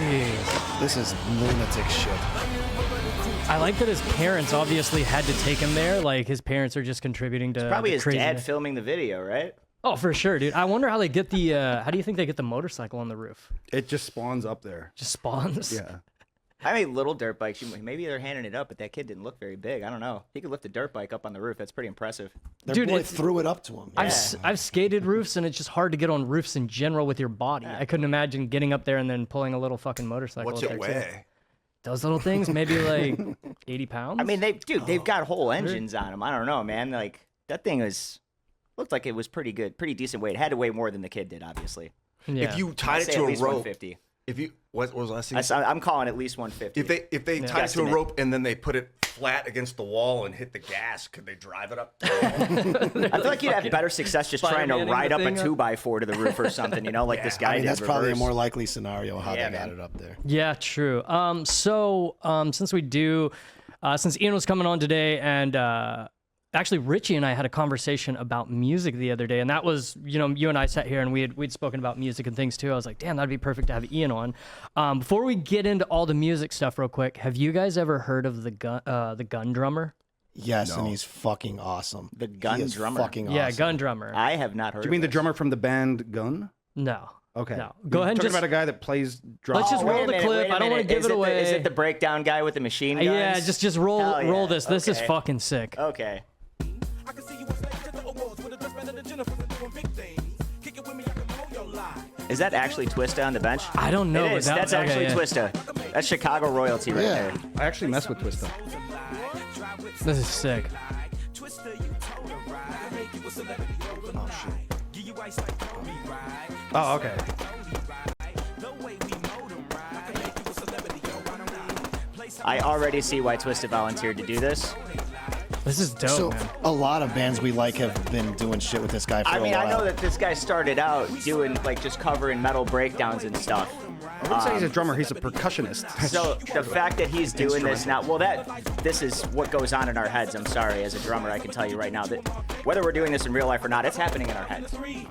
Jeez. This is lunatic shit. I like that his parents obviously had to take him there. Like, his parents are just contributing to It's probably his craziness. dad filming the video, right? Oh, for sure, dude. I wonder how they get the, how do you think they get the motorcycle on the roof? It just spawns up there. Just spawns? Yeah. I made little dirt bikes. Maybe they're handing it up, but that kid didn't look very big. I don't know. He could lift a dirt bike up on the roof. That's pretty impressive. Their boy threw it up to him. I've skated roofs, and it's just hard to get on roofs in general with your body. I couldn't imagine getting up there and then pulling a little fucking motorcycle. What's up it there, weigh? too. Those little things, maybe like 80 pounds? I mean, they've got whole engines on them. I don't know, man. Like, that thing looked like it was pretty good, pretty decent weight. It had to weigh more than the kid did, obviously. Yeah. If you tied I'd it say to at a least rope, 150. if you what was the last thing? I'm calling at least 150. If they tied it to a rope and then they put it flat against the wall and hit the gas, could they drive it up? I feel like you'd have better success just trying to ride up a 2x4 to the roof or something, you know, like this guy I mean, did. that's probably a reverse. more likely scenario how Yeah, they got man. it up there. Yeah, true. Since we do, since Ian was coming on today, and actually Richie and I had a conversation about music the other day, and that was, you and I sat here and we'd spoken about music and things too. I was like, damn, that'd be perfect to have Ian on. Before we get into all the music stuff real quick, have you guys ever heard of the gun drummer? Yes, and he's fucking awesome. The gun He is drummer? fucking awesome. Yeah, gun drummer. I have not heard Do you mean of the this. drummer from the band Gun? No. Okay. No. Go ahead and talking just about a guy that plays drums. Let's just roll Wait a the minute, clip. wait a I don't want to minute. give it away. Is it the breakdown guy with the machine guns? Yeah, just roll Hell yeah. roll this. This is Okay. fucking sick. Okay. Is that actually Twista on the bench? I don't know. It but is. that- That's okay, actually yeah. Twista. That's Chicago royalty right Yeah. there. I actually mess with Twista. This is sick. Oh, shit. Oh, okay. I already see why Twista volunteered to do this. This is dope, So man. a lot of bands we like have been doing shit with this guy for I mean, a while. I know that this guy started out doing like just covering metal breakdowns and stuff. I wouldn't say he's a drummer. He's a percussionist. So the fact that he's doing this now, well, this is what goes on in our heads. I'm sorry, as a drummer, I can tell you right now that whether we're doing this in real life or not, it's happening in our heads. Okay.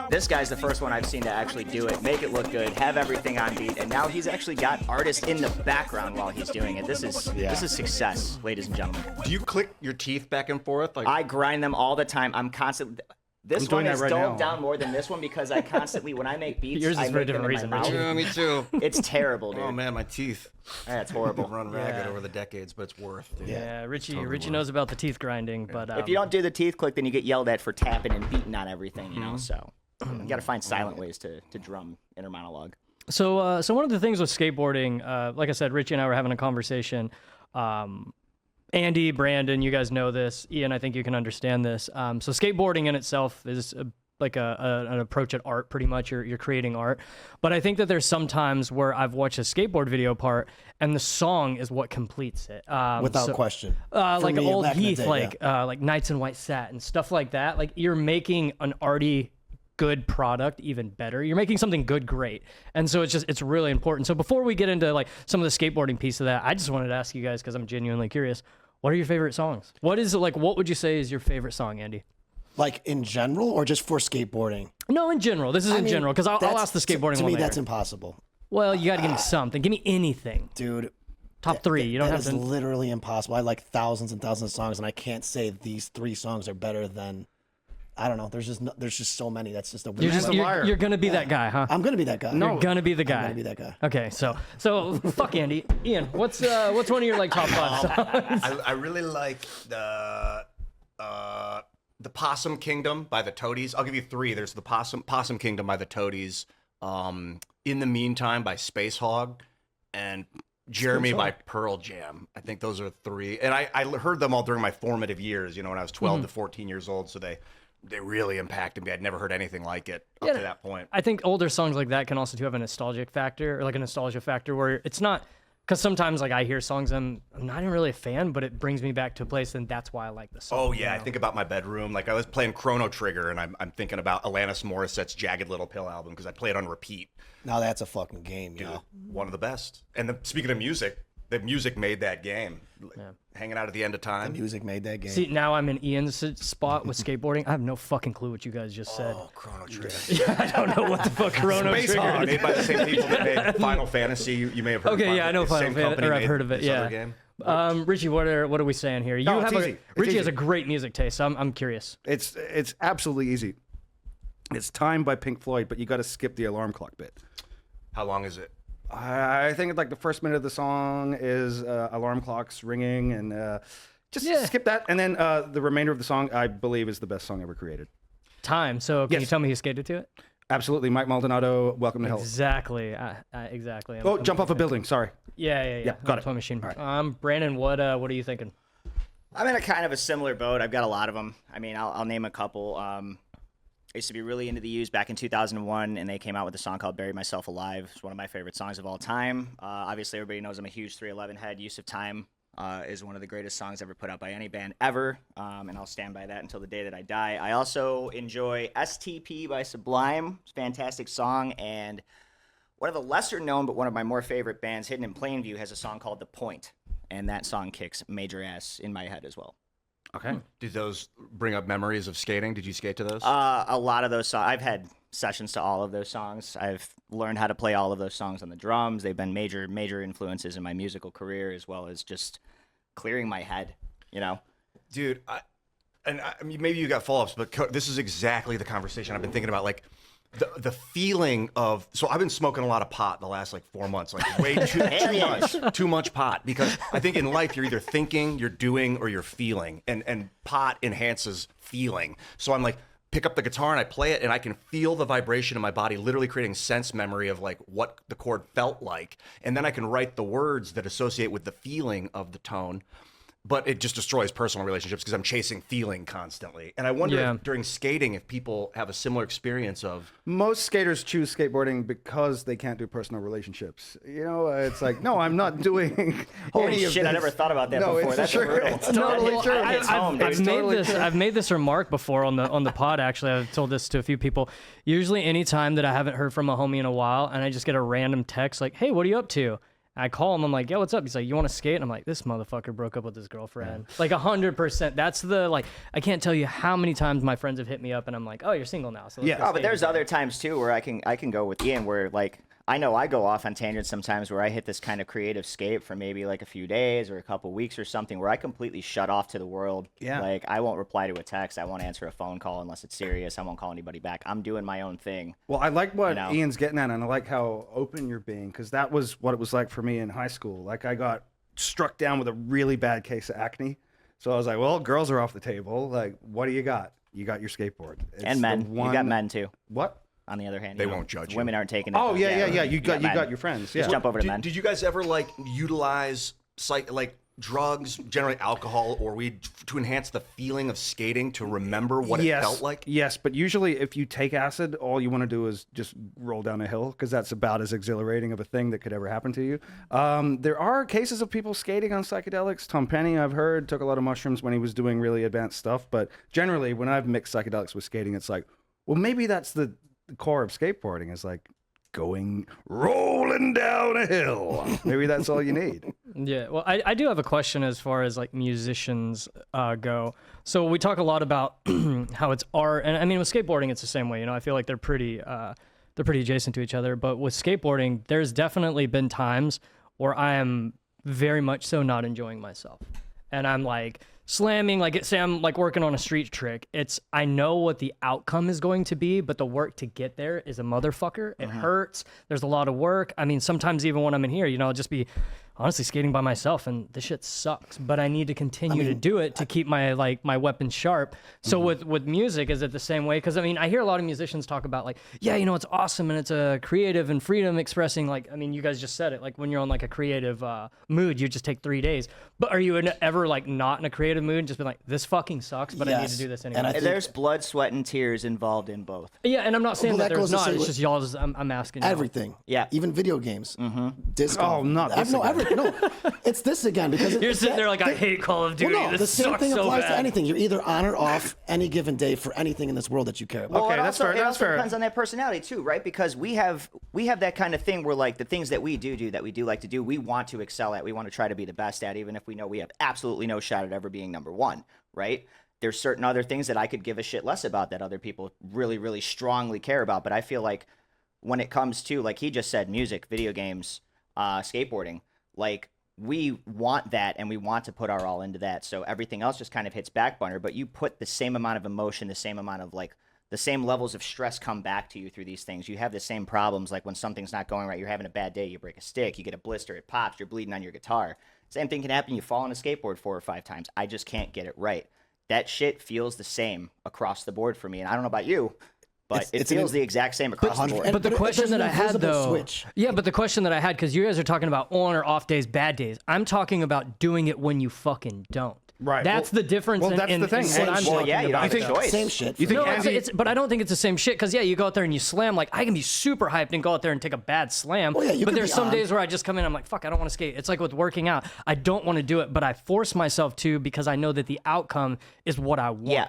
This guy's the first one I've seen to actually do it, make it look good, have everything on beat, and now he's actually got artists in the background while he's doing it. This is success, ladies and gentlemen. Do you click your teeth back and forth? Like I grind them all the time. I'm constantly. This I'm doing one that is right dulled now. down more than this one because I constantly, when I make beats, Yours is I for a make them different in my reason, mouth. Richie. yeah, me too. It's terrible, dude. Oh man, my teeth. That's horrible. Run ragged over the decades, but it's worth. Dude. Yeah, Richie knows about the teeth grinding, but If you don't do the teeth click, then you get yelled at for tapping and beating on everything, you know. So you got to find silent ways to drum inner monologue. So one of the things with skateboarding, like I said, Richie and I were having a conversation. Andy, Brandon, you guys know this. Ian, I think you can understand this. So skateboarding in itself is like an approach at art, pretty much. You're creating art. But I think that there's some times where I've watched a skateboard video part and the song is what completes it. Without question. For Like me, old back in the Heath, day, yeah. like Nights in White Satin, stuff like that. Like you're making an arty good product even better. You're making something good great. And so it's really important. So before we get into like some of the skateboarding piece of that, I just wanted to ask you guys, because I'm genuinely curious, what are your favorite songs? What would you say is your favorite song, Andy? Like in general or just for skateboarding? No, in general. This is in general, because I'll ask the skateboarding To one me, later. that's impossible. Well, you got to give me something. Give me anything. Dude. Top three. You don't That have is to. literally impossible. I like thousands and thousands of songs, and I can't say these 3 songs are better than. I don't know. There's just so many. That's just a weird. You're gonna be that guy, huh? I'm gonna be that guy. You're gonna be the guy. I'm gonna be that guy. Okay, so fuck Andy. Ian, what's one of your like top 5 songs? I really like the Possum Kingdom by the Toadies. I'll give you 3. There's the Possum Kingdom by the Toadies. In the Meantime by Space Hog, and Jeremy by Pearl Jam. I think those are 3. And I heard them all during my formative years, when I was 12 to 14 years old. So they really impacted me. I'd never heard anything like it up to that point. I think older songs like that can also have a nostalgic factor, or like a nostalgia factor where it's not, because sometimes like I hear songs I'm not even really a fan, but it brings me back to a place, and that's why I like the song. Oh yeah, I think about my bedroom. Like I was playing Chrono Trigger, and I'm thinking about Alanis Morissette's Jagged Little Pill album because I play it on repeat. Now that's a fucking game, Dude, one of the best. And speaking of music, the music made that game. Hanging out at the end of time. Music made that game. See, now I'm in Ian's spot with skateboarding. I have no fucking clue what you guys just said. Oh, Chrono Trigger. I don't know what the fuck Chrono Space Trigger Hog, is. made by the same people that made Final Fantasy. You may have heard. Okay, of yeah, I know the same Final Fantasy, company or I've made heard of it. this other Yeah. game. Richie, what are we saying here? You No, it's have easy. It's Richie has easy. a great music taste. So I'm curious. It's absolutely easy. It's Time by Pink Floyd, but you got to skip the alarm clock bit. How long is it? I think like the first minute of the song is alarm clocks ringing, and just skip that. And then the remainder of the song, I believe, is the best song ever created. Time. So can you Yes. tell me who skated to it? Absolutely, Mike Maldonado, Welcome to Hell. Exactly. Exactly. Oh, jump off a building. Sorry. Yeah. got it. Toy Machine. All right. Brandon, what are you thinking? I'm in a kind of a similar boat. I've got a lot of them. I mean, I'll name a couple. I used to be really into the Used back in 2001, and they came out with a song called Bury Myself Alive. It's one of my favorite songs of all time. Obviously, everybody knows I'm a huge 311 head. Use of Time is one of the greatest songs ever put out by any band ever, and I'll stand by that until the day that I die. I also enjoy STP by Sublime. It's a fantastic song, and one of the lesser known but one of my more favorite bands, Hidden in Plainview, has a song called The Point, and that song kicks major ass in my head as well. Okay. Did those bring up memories of skating? Did you skate to those? A lot of those songs. I've had sessions to all of those songs. I've learned how to play all of those songs on the drums. They've been major influences in my musical career, as well as just clearing my head, you know? Dude, I mean, maybe you got follow-ups, but this is exactly the conversation I've been thinking about. Like, the feeling of, so I've been smoking a lot of pot the last like 4 months, like way too much pot, because I think in life you're either thinking, you're doing, or you're feeling, and pot enhances feeling. So I'm like, pick up the guitar and I play it, and I can feel the vibration in my body, literally creating sense memory of like what the chord felt like, and then I can write the words that associate with the feeling of the tone. But it just destroys personal relationships because I'm chasing feeling constantly. And I wonder if during skating, if people have a similar experience of... Most skaters choose skateboarding because they can't do personal relationships. You know, it's like, no, I'm not doing Holy any of shit, I this. never thought about that No, before. it's That's true. brutal. It's totally true. That hits home, dude. I've made this remark before on the pod. Actually, I've told this to a few people. Usually, any time that I haven't heard from a homie in a while, and I just get a random text like, "Hey, what are you up to?" I call him. I'm like, "Yeah, what's up?" He's like, "You want to skate?" And I'm like, "This motherfucker broke up with his girlfriend." Like 100%. That's the like. I can't tell you how many times my friends have hit me up, and I'm like, "Oh, you're single now." So let's go Oh, but skate there's together." other times too where I can go with Ian where like I know I go off on tangents sometimes where I hit this kind of creative scape for maybe like a few days or a couple weeks or something where I completely shut off to the world. Yeah. Like I won't reply to a text. I won't answer a phone call unless it's serious. I won't call anybody back. I'm doing my own thing. Well, I like what You know? Ian's getting at, and I like how open you're being, because that was what it was like for me in high school. Like, I got struck down with a really bad case of acne. So I was like, well, girls are off the table. Like, what do you got? You got your skateboard. It's And the men. You got one- men too. What? On the other hand, They you know, won't judge you. Women aren't taking it. Oh, but yeah. You got men. your friends. Yeah. Just jump over to men. Did you guys ever like utilize like drugs, generally alcohol or weed, to enhance the feeling of skating, to remember what it felt like? Yes, but usually if you take acid, all you want to do is just roll down a hill, because that's about as exhilarating of a thing that could ever happen to you. There are cases of people skating on psychedelics. Tom Penny, I've heard, took a lot of mushrooms when he was doing really advanced stuff. But generally, when I've mixed psychedelics with skating, it's like, well, maybe that's the core of skateboarding, is like rolling down a hill. Maybe that's all you need. Yeah, well, I do have a question as far as like musicians go. So we talk a lot about how it's art, and I mean with skateboarding it's the same way. You know, I feel like they're pretty adjacent to each other. But with skateboarding, there's definitely been times where I am very much so not enjoying myself, and I'm like slamming, like say I'm like working on a street trick. I know what the outcome is going to be, but the work to get there is a motherfucker. It hurts. There's a lot of work. I mean, sometimes even when I'm in here, you know, I'll just be honestly skating by myself and this shit sucks, but I need to continue to do it to keep my weapon sharp. So with music, is it the same way? Because I mean, I hear a lot of musicians talk about like, yeah, you know, it's awesome and it's a creative and freedom expressing, like, I mean, you guys just said it, like when you're on like a creative mood, you just take 3 days. But are you ever like not in a creative mood and just be like, this fucking sucks, but I need to Yes. do this And anyway? I think There's blood, sweat, and tears involved in both. Yeah, and I'm not saying Well, that that there's goes to not. say It's what- just y'all's. I'm asking. y'all. everything. Yeah. Even video games. Disco. Oh, not this No, again. everything. No, it's this again because You're sitting there like, I hate Call of Duty. Well, no, the This same sucks thing so applies bad. to anything. You're either on or off any given day for anything in this world that you care about. Well, Okay, it that's also, fair, It that's also fair. depends on that personality too, right? Because we have we have that kind of thing where like the things that we do that we do like to do, we want to excel at, we want to try to be the best at, even if we know we have absolutely no shot at ever being number one, right? There's certain other things that I could give a shit less about that other people really, really strongly care about. But I feel like when it comes to, like he just said, music, video games, skateboarding, like we want that and we want to put our all into that. So everything else just kind of hits back burner, but you put the same amount of emotion, the same amount of like the same levels of stress come back to you through these things. You have the same problems. Like when something's not going right, you're having a bad day, you break a stick, you get a blister, it pops, you're bleeding on your guitar. Same thing can happen. You fall on a skateboard 4 or 5 times. I just can't get it right. That shit feels the same across the board for me. And I don't know about you, but it feels the exact same across the board. But the question that I had though, switch. yeah, but the question that I had, because you guys are talking about on or off days, bad days. I'm talking about doing it when you fucking don't. Right. That's the difference. Well, that's the thing. What I'm Well, talking yeah, you don't about. have a choice. Same shit. You think No, Andy, but I don't think it's the same shit. Because yeah, you go out there and you slam. Like I can be super hyped and go out there and take a bad slam. Well, yeah, you but could there's be some on. days where I just come in. I'm like, fuck, I don't want to skate. It's like with working out. I don't want to do it, but I force myself to because I know that the outcome is what I want. Yeah.